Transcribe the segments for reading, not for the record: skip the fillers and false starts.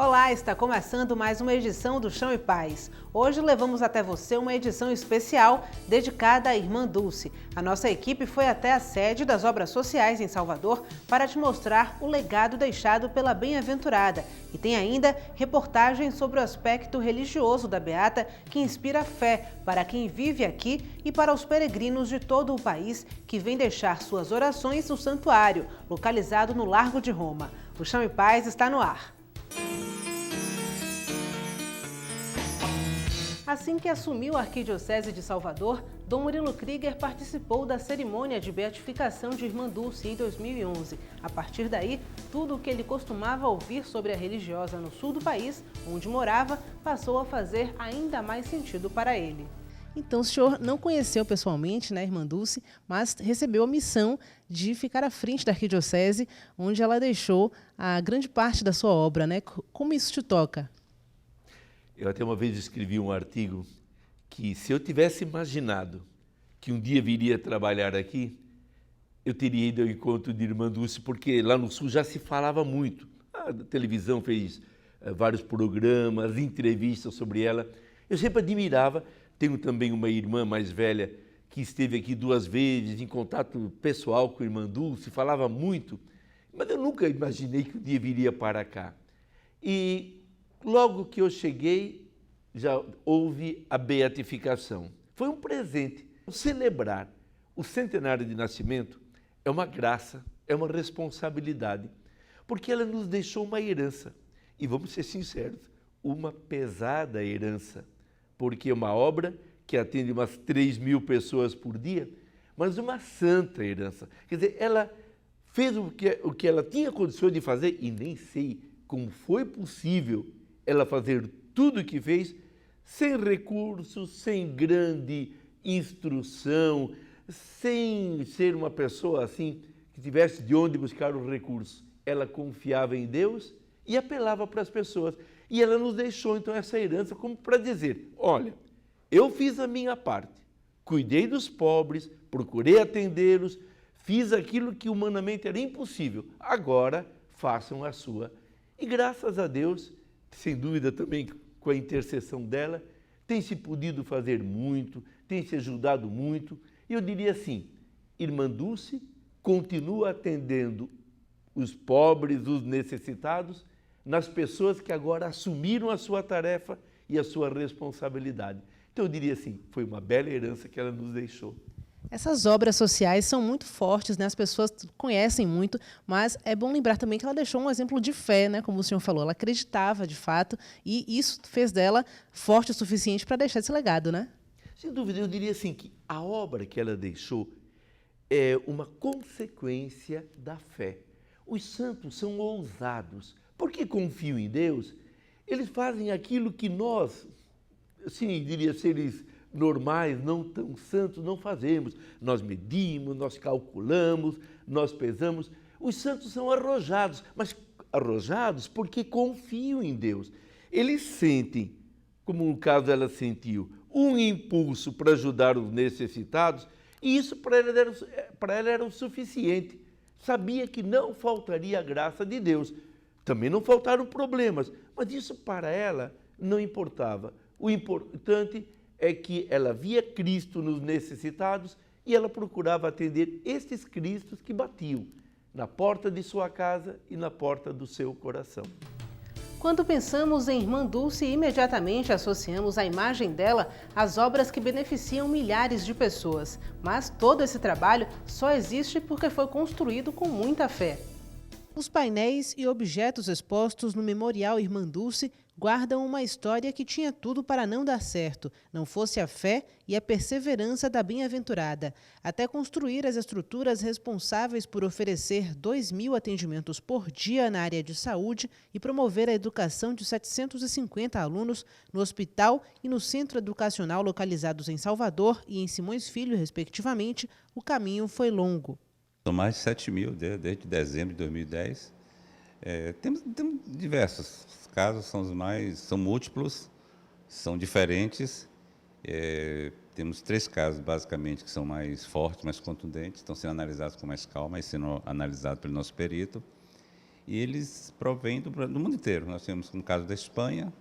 Olá, está começando mais uma edição do Chão e Paz. Hoje levamos até você uma edição especial dedicada à Irmã Dulce. A nossa equipe foi até a sede das Obras Sociais em Salvador para te mostrar o legado deixado pela Bem-aventurada. E tem ainda reportagens sobre o aspecto religioso da Beata que inspira fé para quem vive aqui e para os peregrinos de todo o país que vêm deixar suas orações no santuário, localizado no Largo de Roma. O Chão e Paz está no ar. Assim que assumiu a Arquidiocese de Salvador, Dom Murilo Krieger participou da cerimônia de beatificação de Irmã Dulce em 2011. A partir daí, tudo o que ele costumava ouvir sobre a religiosa no sul do país, onde morava, passou a fazer ainda mais sentido para ele. Então, o senhor não conheceu pessoalmente, né, Irmã Dulce, mas recebeu a missão de ficar à frente da Arquidiocese, onde ela deixou a grande parte da sua obra, né? Como isso te toca? Eu até uma vez escrevi um artigo que, se eu tivesse imaginado que um dia viria trabalhar aqui, eu teria ido ao encontro de Irmã Dulce, porque lá no Sul já se falava muito. A televisão fez vários programas, entrevistas sobre ela. Eu sempre admirava. Tenho também uma irmã mais velha que esteve aqui 2 vezes, em contato pessoal com a Irmã Dulce, falava muito, mas eu nunca imaginei que um dia viria para cá. E logo que eu cheguei, já houve a beatificação. Foi um presente. Celebrar o centenário de nascimento é uma graça, é uma responsabilidade, porque ela nos deixou uma herança. E vamos ser sinceros, uma pesada herança, porque é uma obra que atende umas 3.000 pessoas por dia, mas uma santa herança. Quer dizer, ela fez o que ela tinha condições de fazer, e nem sei como foi possível ela fazer tudo o que fez, sem recursos, sem grande instrução, sem ser uma pessoa assim, que tivesse de onde buscar os recursos. Ela confiava em Deus e apelava para as pessoas. E ela nos deixou, então, essa herança como para dizer, olha, eu fiz a minha parte, cuidei dos pobres, procurei atendê-los, fiz aquilo que humanamente era impossível, agora façam a sua. E graças a Deus, sem dúvida também com a intercessão dela, tem se podido fazer muito, tem se ajudado muito. E eu diria assim, Irmã Dulce continua atendendo os pobres, os necessitados, nas pessoas que agora assumiram a sua tarefa e a sua responsabilidade. Então eu diria assim, foi uma bela herança que ela nos deixou. Essas obras sociais são muito fortes, né? As pessoas conhecem muito, mas é bom lembrar também que ela deixou um exemplo de fé, né? Como o senhor falou, ela acreditava de fato e isso fez dela forte o suficiente para deixar esse legado, né? Sem dúvida, eu diria assim que a obra que ela deixou é uma consequência da fé. Os santos são ousados, porque confiam em Deus, eles fazem aquilo que nós, assim, diria, seres normais, não tão santos, não fazemos. Nós medimos, nós calculamos, nós pesamos. Os santos são arrojados, mas arrojados porque confiam em Deus. Eles sentem, como no caso ela sentiu, um impulso para ajudar os necessitados, e isso para ela era o suficiente. Sabia que não faltaria a graça de Deus. Também não faltaram problemas, mas isso para ela não importava. O importante é que ela via Cristo nos necessitados e ela procurava atender estes Cristos que batiam na porta de sua casa e na porta do seu coração. Quando pensamos em Irmã Dulce, imediatamente associamos a imagem dela às obras que beneficiam milhares de pessoas. Mas todo esse trabalho só existe porque foi construído com muita fé. Os painéis e objetos expostos no Memorial Irmã Dulce guardam uma história que tinha tudo para não dar certo, não fosse a fé e a perseverança da Bem-aventurada, até construir as estruturas responsáveis por oferecer 2.000 atendimentos por dia na área de saúde e promover a educação de 750 alunos no hospital e no centro educacional localizados em Salvador e em Simões Filho, respectivamente. O caminho foi longo. São mais de 7.000 desde dezembro de 2010. Temos diversos casos, são múltiplos, são diferentes. Temos 3 casos, basicamente, que são mais fortes, mais contundentes, estão sendo analisados com mais calma e sendo analisados pelo nosso perito. e eles provêm do mundo inteiro. Nós temos um caso da Espanha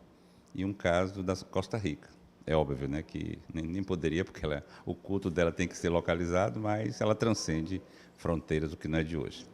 e um caso da Costa Rica. É óbvio, né, que nem poderia, porque o culto dela tem que ser localizado, mas ela transcende fronteiras, o que não é de hoje.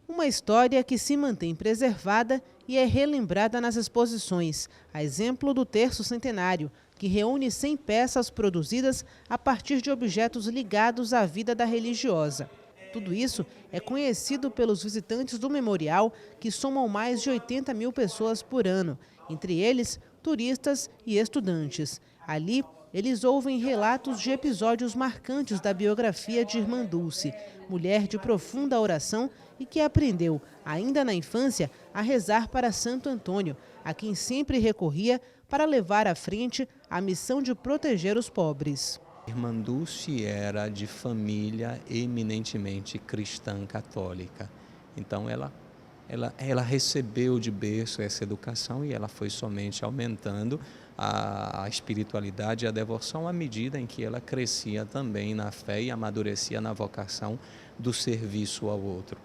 Uma história que se mantém preservada e é relembrada nas exposições, a exemplo do Terço Centenário, que reúne 100 peças produzidas a partir de objetos ligados à vida da religiosa. Tudo isso é conhecido pelos visitantes do memorial, que somam mais de 80 mil pessoas por ano, entre eles turistas e estudantes. Ali, eles ouvem relatos de episódios marcantes da biografia de Irmã Dulce, mulher de profunda oração e que aprendeu, ainda na infância, a rezar para Santo Antônio, a quem sempre recorria para levar à frente a missão de proteger os pobres. Irmã Dulce era de família eminentemente cristã católica. Então ela recebeu de berço essa educação e ela foi somente aumentando a espiritualidade e a devoção à medida em que ela crescia também na fé e amadurecia na vocação do serviço ao outro.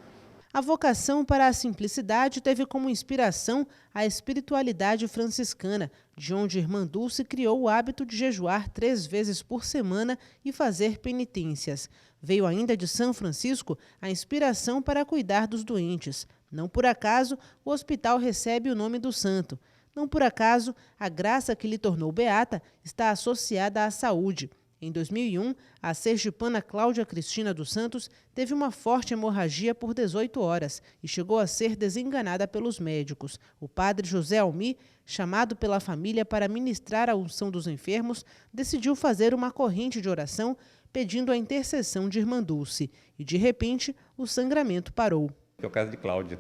A vocação para a simplicidade teve como inspiração a espiritualidade franciscana, de onde Irmã Dulce criou o hábito de jejuar 3 vezes por semana e fazer penitências. Veio ainda de São Francisco a inspiração para cuidar dos doentes. Não por acaso, o hospital recebe o nome do santo. Não por acaso, a graça que lhe tornou beata está associada à saúde. Em 2001, a sergipana Cláudia Cristina dos Santos teve uma forte hemorragia por 18 horas e chegou a ser desenganada pelos médicos. O padre José Almi, chamado pela família para ministrar a unção dos enfermos, decidiu fazer uma corrente de oração pedindo a intercessão de Irmã Dulce. E, de repente, o sangramento parou. É o caso de Cláudia,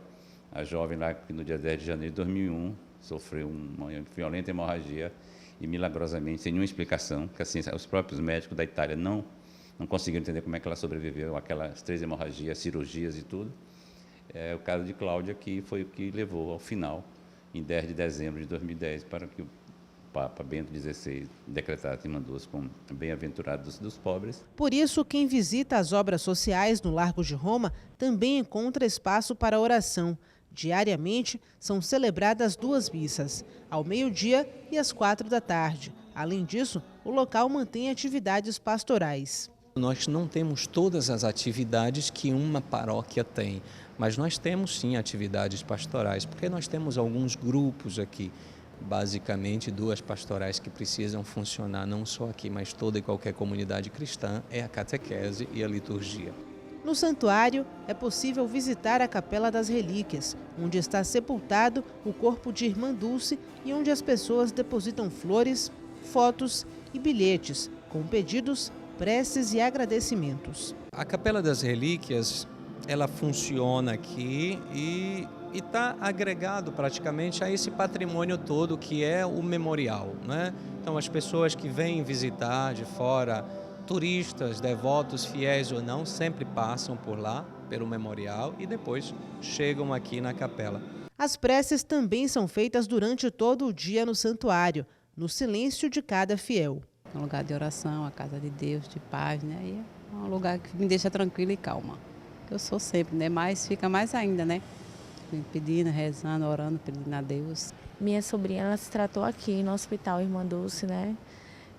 a jovem lá que no dia 10 de janeiro de 2001 sofreu uma violenta hemorragia e milagrosamente, sem nenhuma explicação, que assim, os próprios médicos da Itália não conseguiram entender como é que ela sobreviveu àquelas 3 hemorragias, cirurgias e tudo. É o caso de Cláudia, que foi o que levou ao final, em 10 de dezembro de 2010, para que o Papa Bento XVI decretasse Irmã Dulce como bem-aventurada dos pobres. Por isso, quem visita as obras sociais no Largo de Roma também encontra espaço para oração. Diariamente, são celebradas 2 missas, ao meio-dia e às 4 da tarde. Além disso, o local mantém atividades pastorais. Nós não temos todas as atividades que uma paróquia tem, mas nós temos sim atividades pastorais, porque nós temos alguns grupos aqui, basicamente 2 pastorais que precisam funcionar não só aqui, mas toda e qualquer comunidade cristã, é a catequese e a liturgia. No santuário, é possível visitar a Capela das Relíquias, onde está sepultado o corpo de Irmã Dulce e onde as pessoas depositam flores, fotos e bilhetes, com pedidos, preces e agradecimentos. A Capela das Relíquias, ela funciona aqui e está agregado praticamente a esse patrimônio todo que é o memorial, né? Então as pessoas que vêm visitar de fora, turistas, devotos, fiéis ou não, sempre passam por lá, pelo memorial, e depois chegam aqui na capela. As preces também são feitas durante todo o dia no santuário, no silêncio de cada fiel. É um lugar de oração, a casa de Deus, de paz, né? E é um lugar que me deixa tranquila e calma. Eu sou sempre, né? Mas fica mais ainda, né? Pedindo, rezando, orando, pedindo a Deus. Minha sobrinha, ela se tratou aqui no Hospital Irmã Dulce, né?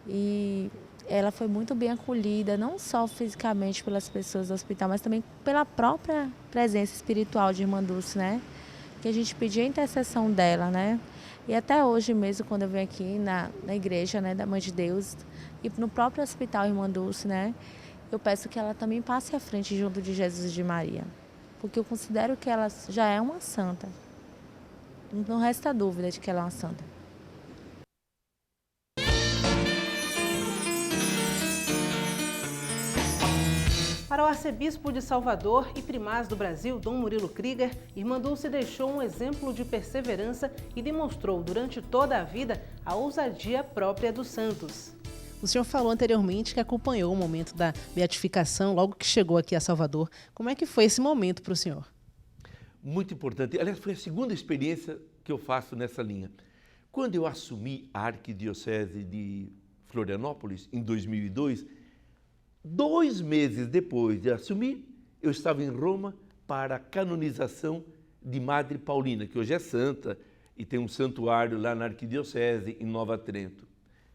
E ela foi muito bem acolhida, não só fisicamente pelas pessoas do hospital, mas também pela própria presença espiritual de Irmã Dulce, né? Que a gente pedia a intercessão dela, né? E até hoje mesmo, quando eu venho aqui na igreja, né, da Mãe de Deus, e no próprio Hospital Irmã Dulce, né? Eu peço que ela também passe à frente junto de Jesus e de Maria. Porque eu considero que ela já é uma santa. Não resta dúvida de que ela é uma santa. Para o arcebispo de Salvador e primaz do Brasil, Dom Murilo Krieger, Irmã Dulce deixou um exemplo de perseverança e demonstrou durante toda a vida a ousadia própria dos santos. O senhor falou anteriormente que acompanhou o momento da beatificação logo que chegou aqui a Salvador. Como é que foi esse momento para o senhor? Muito importante. Aliás, foi a segunda experiência que eu faço nessa linha. Quando eu assumi a Arquidiocese de Florianópolis, em 2002, 2 meses depois de assumir, eu estava em Roma para a canonização de Madre Paulina, que hoje é santa e tem um santuário lá na Arquidiocese, em Nova Trento.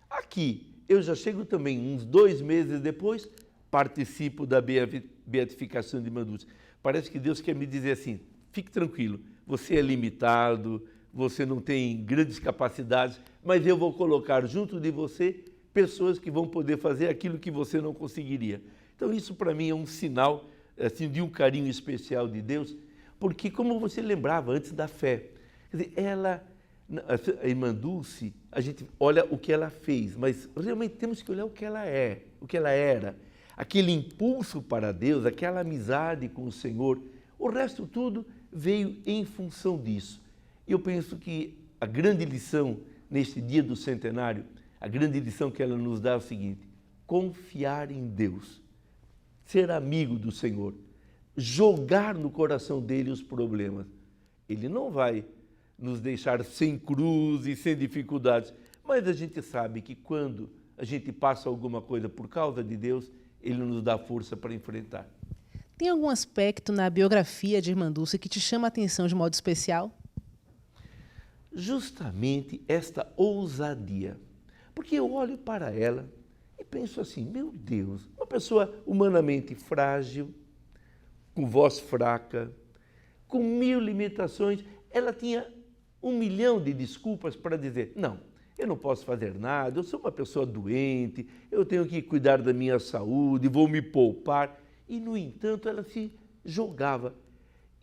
Aqui, eu já chego também, uns 2 meses depois, participo da beatificação de Irmã Dulce. Parece que Deus quer me dizer assim, fique tranquilo, você é limitado, você não tem grandes capacidades, mas eu vou colocar junto de você pessoas que vão poder fazer aquilo que você não conseguiria. Então isso para mim é um sinal assim, de um carinho especial de Deus, porque como você lembrava antes da fé, quer dizer, a Irmã Dulce, a gente olha o que ela fez, mas realmente temos que olhar o que ela é, o que ela era, aquele impulso para Deus, aquela amizade com o Senhor, o resto tudo veio em função disso. Eu penso que a grande lição neste dia do centenário, a grande lição que ela nos dá é o seguinte: confiar em Deus, ser amigo do Senhor, jogar no coração dele os problemas. Ele não vai nos deixar sem cruz e sem dificuldades, mas a gente sabe que quando a gente passa alguma coisa por causa de Deus, ele nos dá força para enfrentar. Tem algum aspecto na biografia de Irmã Dulce que te chama a atenção de modo especial? Justamente esta ousadia, porque eu olho para ela e penso assim, meu Deus, uma pessoa humanamente frágil, com voz fraca, com 1000 limitações, ela tinha 1 milhão de desculpas para dizer, não, eu não posso fazer nada, eu sou uma pessoa doente, eu tenho que cuidar da minha saúde, vou me poupar. E, no entanto, ela se jogava.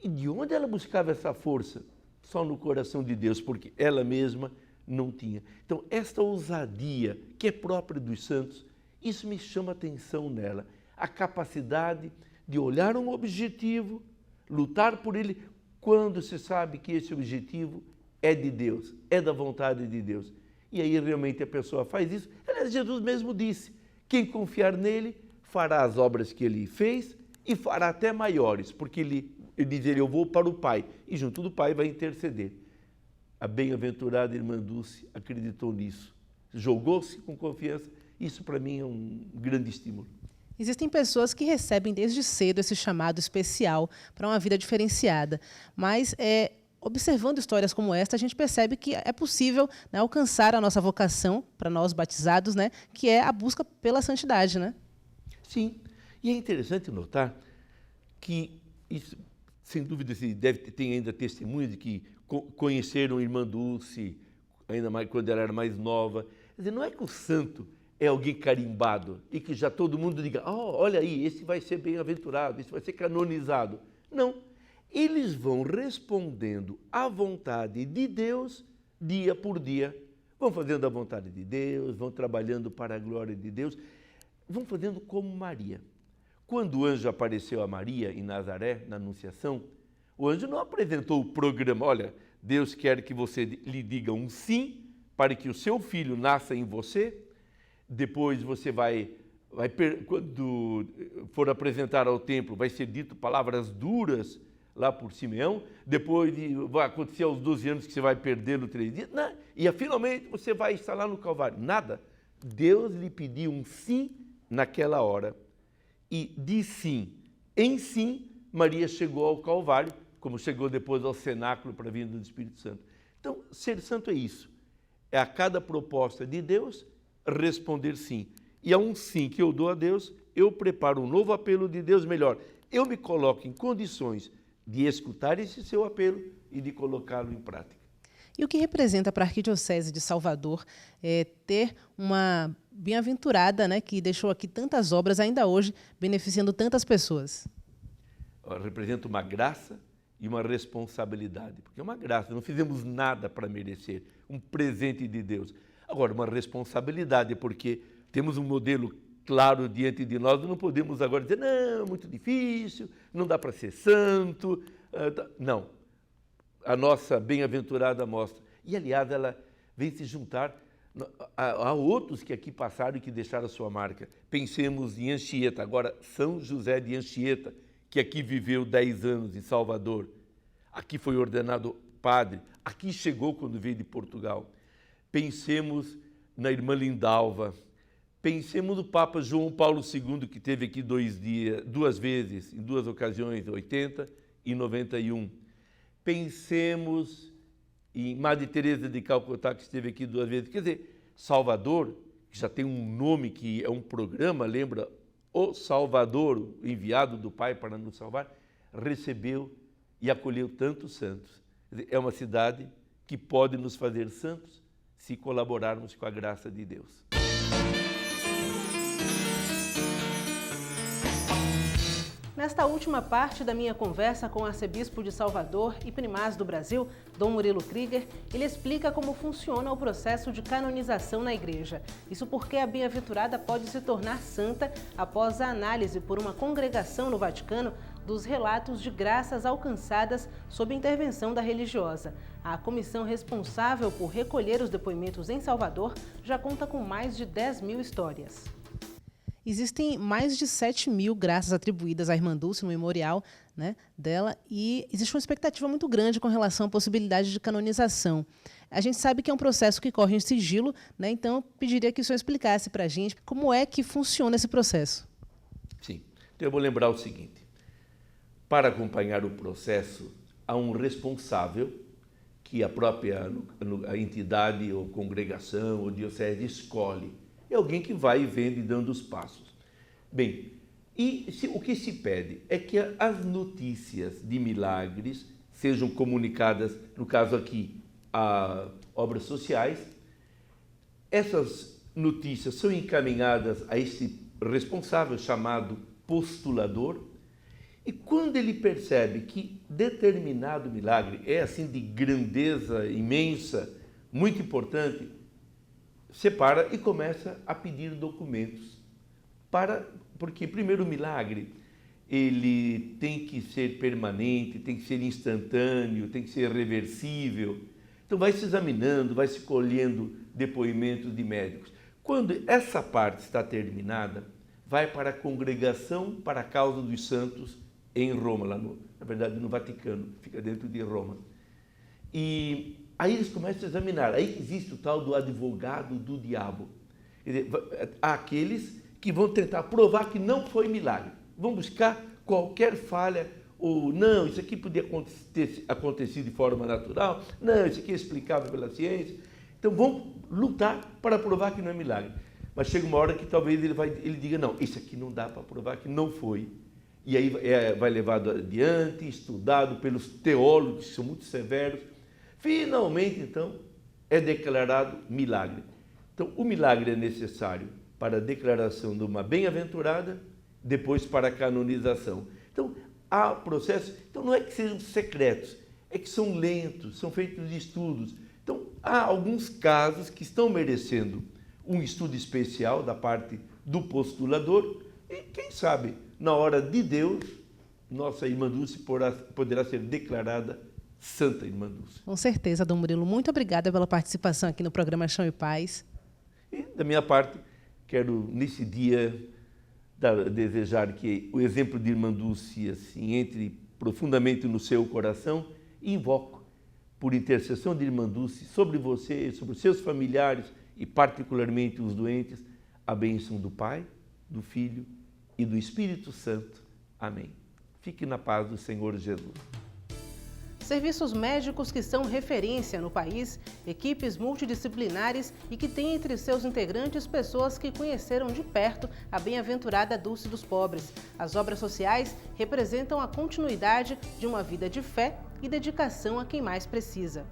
E de onde ela buscava essa força? Só no coração de Deus, porque ela mesma não tinha. Então, esta ousadia que é própria dos santos, isso me chama a atenção nela. A capacidade de olhar um objetivo, lutar por ele, quando se sabe que esse objetivo é de Deus, é da vontade de Deus. E aí realmente a pessoa faz isso. Aliás, Jesus mesmo disse, quem confiar nele fará as obras que ele fez e fará até maiores, porque ele diz, eu vou para o Pai, e junto do Pai vai interceder. A bem-aventurada Irmã Dulce acreditou nisso, jogou-se com confiança, isso para mim é um grande estímulo. Existem pessoas que recebem desde cedo esse chamado especial para uma vida diferenciada, mas observando histórias como esta, a gente percebe que é possível, né, alcançar a nossa vocação, para nós batizados, né, que é a busca pela santidade, né? Sim, e é interessante notar que, isso, sem dúvida, se tem ainda testemunha de que conheceram a Irmã Dulce, ainda mais quando ela era mais nova. Quer dizer, não é que o santo é alguém carimbado e que já todo mundo diga, olha aí, esse vai ser bem-aventurado, esse vai ser canonizado. Não, eles vão respondendo à vontade de Deus dia por dia. Vão fazendo a vontade de Deus, vão trabalhando para a glória de Deus, vão fazendo como Maria. Quando o anjo apareceu a Maria em Nazaré, na Anunciação, o anjo não apresentou o programa, olha, Deus quer que você lhe diga um sim para que o seu filho nasça em você, depois você quando for apresentar ao templo, vai ser dito palavras duras lá por Simeão, depois vai acontecer aos 12 anos que você vai perder no 3 dias, não, e finalmente você vai estar lá no Calvário. Nada. Deus lhe pediu um sim naquela hora. E de sim em sim, Maria chegou ao Calvário, como chegou depois ao cenáculo para a vinda do Espírito Santo. Então, ser santo é isso. É a cada proposta de Deus responder sim. E a um sim que eu dou a Deus, eu preparo um novo apelo de Deus melhor. Eu me coloco em condições de escutar esse seu apelo e de colocá-lo em prática. E o que representa para a Arquidiocese de Salvador ter uma bem-aventurada, né, que deixou aqui tantas obras, ainda hoje, beneficiando tantas pessoas? Representa uma graça e uma responsabilidade, porque é uma graça, não fizemos nada para merecer, um presente de Deus. Agora, uma responsabilidade, porque temos um modelo claro diante de nós, não podemos agora dizer, não, é muito difícil, não dá para ser santo. Não. A nossa bem-aventurada mostra. E, aliás, ela vem se juntar a outros que aqui passaram e que deixaram a sua marca. Pensemos em Anchieta, agora São José de Anchieta, que aqui viveu 10 anos em Salvador. Aqui foi ordenado padre, aqui chegou quando veio de Portugal. Pensemos na irmã Lindalva. Pensemos no Papa João Paulo II, que esteve aqui 2 vezes, em 2 ocasiões, 80 e 91. pensemos em Madre Teresa de Calcutá, que esteve aqui 2 vezes. Quer dizer, Salvador, que já tem um nome que é um programa, lembra? O Salvador, o enviado do Pai para nos salvar, recebeu e acolheu tantos santos. Quer dizer, é uma cidade que pode nos fazer santos se colaborarmos com a graça de Deus. Nesta última parte da minha conversa com o arcebispo de Salvador e primaz do Brasil, Dom Murilo Krieger, ele explica como funciona o processo de canonização na Igreja. Isso porque a bem-aventurada pode se tornar santa após a análise por uma congregação no Vaticano dos relatos de graças alcançadas sob intervenção da religiosa. A comissão responsável por recolher os depoimentos em Salvador já conta com mais de 10.000 histórias. Existem mais de 7.000 graças atribuídas à Irmã Dulce no memorial, né, dela, e existe uma expectativa muito grande com relação à possibilidade de canonização. A gente sabe que é um processo que corre em sigilo, né, então eu pediria que o senhor explicasse para a gente como é que funciona esse processo. Sim, então eu vou lembrar o seguinte: para acompanhar o processo, há um responsável que a própria a entidade ou congregação ou diocese escolhe. É alguém que vai vendo e dando os passos. Bem, o que se pede é que as notícias de milagres sejam comunicadas, no caso aqui, a obras sociais. Essas notícias são encaminhadas a esse responsável chamado postulador, e quando ele percebe que determinado milagre é assim de grandeza imensa, muito importante, separa e começa a pedir documentos. Porque primeiro o milagre, ele tem que ser permanente, tem que ser instantâneo, tem que ser reversível. Então vai se examinando, vai se colhendo depoimentos de médicos. Quando essa parte está terminada, vai para a congregação para a causa dos santos em Roma, na verdade no Vaticano, fica dentro de Roma. E aí eles começam a examinar. Aí existe o tal do advogado do diabo. Quer dizer, há aqueles que vão tentar provar que não foi milagre. Vão buscar qualquer falha, ou não, isso aqui podia ter acontecido de forma natural, não, isso aqui é explicável pela ciência. Então vão lutar para provar que não é milagre. Mas chega uma hora que talvez ele diga, não, isso aqui não dá para provar que não foi. E aí vai levado adiante, estudado pelos teólogos, que são muito severos. Finalmente, então, é declarado milagre. Então, o milagre é necessário para a declaração de uma bem-aventurada, depois para a canonização. Então, há processo. Então, não é que sejam secretos, é que são lentos, são feitos estudos. Então, há alguns casos que estão merecendo um estudo especial da parte do postulador e, quem sabe, na hora de Deus, nossa Irmã Dulce poderá ser declarada Santa Irmã Dulce. Com certeza, Dom Murilo. Muito obrigada pela participação aqui no programa Chão e Paz. E, da minha parte, quero, nesse dia, desejar que o exemplo de Irmã Dulce assim, entre profundamente no seu coração e invoco, por intercessão de Irmã Dulce, sobre você, sobre os seus familiares e, particularmente, os doentes, a bênção do Pai, do Filho e do Espírito Santo. Amém. Fique na paz do Senhor Jesus. Serviços médicos que são referência no país, equipes multidisciplinares e que têm entre seus integrantes pessoas que conheceram de perto a bem-aventurada Dulce dos Pobres. As obras sociais representam a continuidade de uma vida de fé e dedicação a quem mais precisa.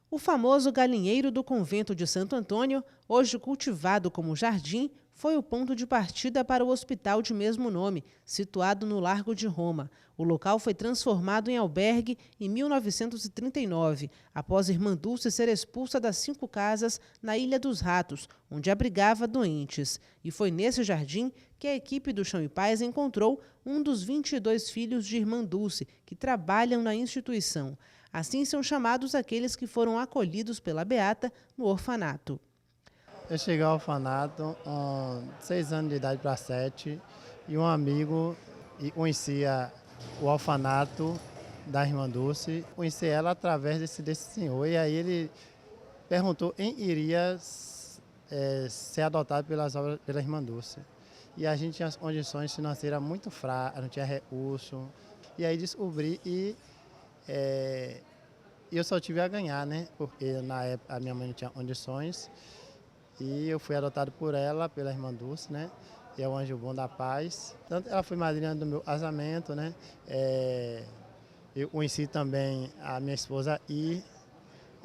O famoso galinheiro do convento de Santo Antônio, hoje cultivado como jardim, foi o ponto de partida para o hospital de mesmo nome, situado no Largo de Roma. O local foi transformado em albergue em 1939, após Irmã Dulce ser expulsa das 5 casas na Ilha dos Ratos, onde abrigava doentes. E foi nesse jardim que a equipe do Chão e Paz encontrou um dos 22 filhos de Irmã Dulce, que trabalham na instituição. Assim são chamados aqueles que foram acolhidos pela Beata no orfanato. Eu cheguei ao orfanato com 6 anos de idade para 7 e um amigo conhecia o orfanato da Irmã Dulce, conheci ela através desse senhor, e aí ele perguntou quem iria ser adotado pela Irmã Dulce. E a gente tinha condições financeiras muito fracas, não tinha recurso, e aí descobri e eu só tive a ganhar, né? Porque na época a minha mãe não tinha condições e eu fui adotado por ela, pela irmã Dulce, né? E é o Anjo Bom da Paz. Tanto ela foi madrinha do meu casamento, né? Eu conheci também a minha esposa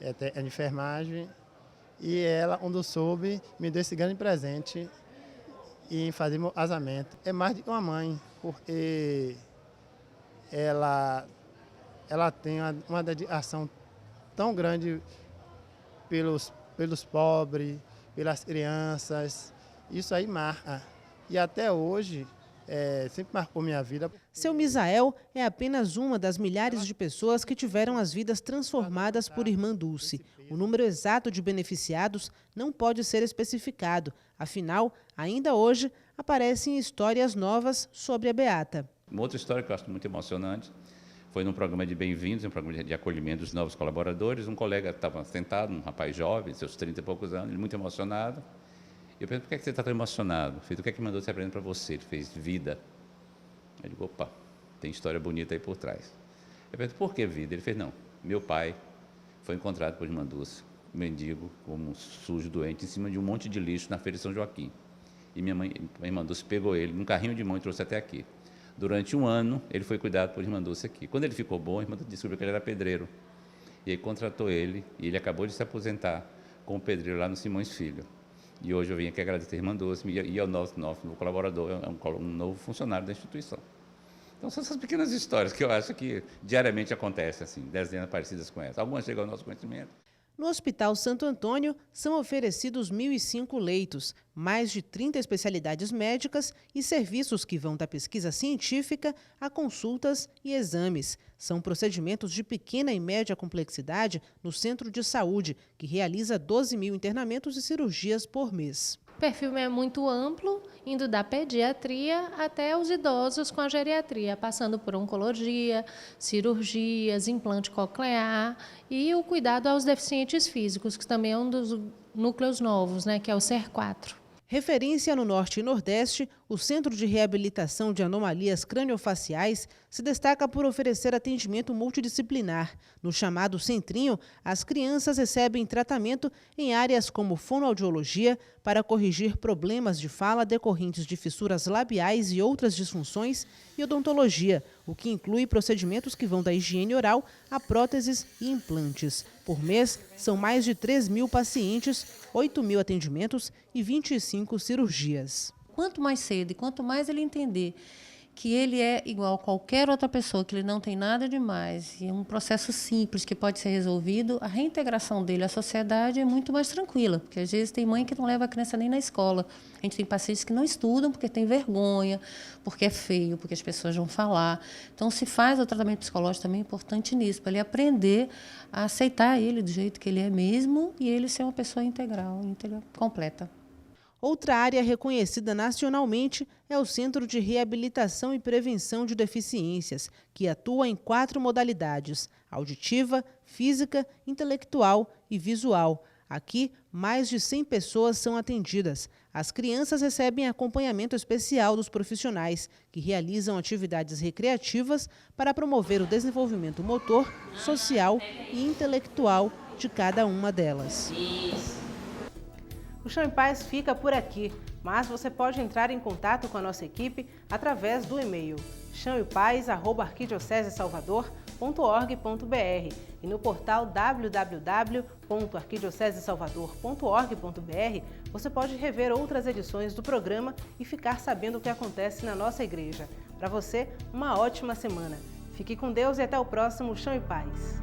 é de enfermagem, e ela, quando soube, me deu esse grande presente em fazer meu casamento. É mais de uma mãe, porque ela tem uma dedicação tão grande pelos pobres, pelas crianças. Isso aí marca. E até hoje, sempre marcou minha vida. Seu Misael é apenas uma das milhares de pessoas que tiveram as vidas transformadas por Irmã Dulce. O número exato de beneficiados não pode ser especificado. Afinal, ainda hoje, aparecem histórias novas sobre a Beata. Uma outra história que eu acho muito emocionante foi num programa de bem-vindos, um programa de acolhimento dos novos colaboradores. Um colega estava sentado, um rapaz jovem, seus 30 e poucos anos, ele muito emocionado. Eu pergunto, por que você está tão emocionado? Eu falei, o que é que mandou você aprender para você? Ele fez vida. Eu digo, opa, tem história bonita aí por trás. Eu pergunto, por que vida? Ele fez, não, meu pai foi encontrado por Irmã Dulce, mendigo, como sujo, doente, em cima de um monte de lixo na Feira de São Joaquim. E a Irmã Dulce pegou ele num carrinho de mão e trouxe até aqui. Durante um ano, ele foi cuidado por Irmã Dulce aqui. Quando ele ficou bom, a Irmã Dulce descobriu que ele era pedreiro. E aí contratou ele, e ele acabou de se aposentar como pedreiro lá no Simões Filho. E hoje eu vim aqui agradecer a Irmã Dulce e ao nosso novo colaborador, um novo funcionário da instituição. Então são essas pequenas histórias que eu acho que diariamente acontecem, assim, dezenas parecidas com essa. Algumas chegam ao nosso conhecimento. No Hospital Santo Antônio, são oferecidos 1.005 leitos, mais de 30 especialidades médicas e serviços que vão da pesquisa científica a consultas e exames. São procedimentos de pequena e média complexidade no Centro de Saúde, que realiza 12 mil internamentos e cirurgias por mês. O perfil é muito amplo, indo da pediatria até os idosos com a geriatria, passando por oncologia, cirurgias, implante coclear e o cuidado aos deficientes físicos, que também é um dos núcleos novos, né, que é o CER4. Referência no Norte e Nordeste, o Centro de Reabilitação de Anomalias Craniofaciais se destaca por oferecer atendimento multidisciplinar. No chamado Centrinho, as crianças recebem tratamento em áreas como fonoaudiologia para corrigir problemas de fala decorrentes de fissuras labiais e outras disfunções, e odontologia, o que inclui procedimentos que vão da higiene oral a próteses e implantes. Por mês, são mais de 3 mil pacientes, 8 mil atendimentos e 25 cirurgias. Quanto mais cedo e quanto mais ele entender que ele é igual a qualquer outra pessoa, que ele não tem nada demais, e é um processo simples que pode ser resolvido, a reintegração dele à sociedade é muito mais tranquila, porque às vezes tem mãe que não leva a criança nem na escola. A gente tem pacientes que não estudam porque tem vergonha, porque é feio, porque as pessoas vão falar. Então, se faz o tratamento psicológico também é importante nisso, para ele aprender a aceitar ele do jeito que ele é mesmo e ele ser uma pessoa integral, completa. Outra área reconhecida nacionalmente é o Centro de Reabilitação e Prevenção de Deficiências, que atua em 4 modalidades: auditiva, física, intelectual e visual. Aqui, mais de 100 pessoas são atendidas. As crianças recebem acompanhamento especial dos profissionais, que realizam atividades recreativas para promover o desenvolvimento motor, social e intelectual de cada uma delas. O Chão em Paz fica por aqui, mas você pode entrar em contato com a nossa equipe através do e-mail chãoepaz@arquidiocesesalvador.org.br e no portal www.arquidiocesesalvador.org.br você pode rever outras edições do programa e ficar sabendo o que acontece na nossa igreja. Para você, uma ótima semana. Fique com Deus e até o próximo Chão em Paz.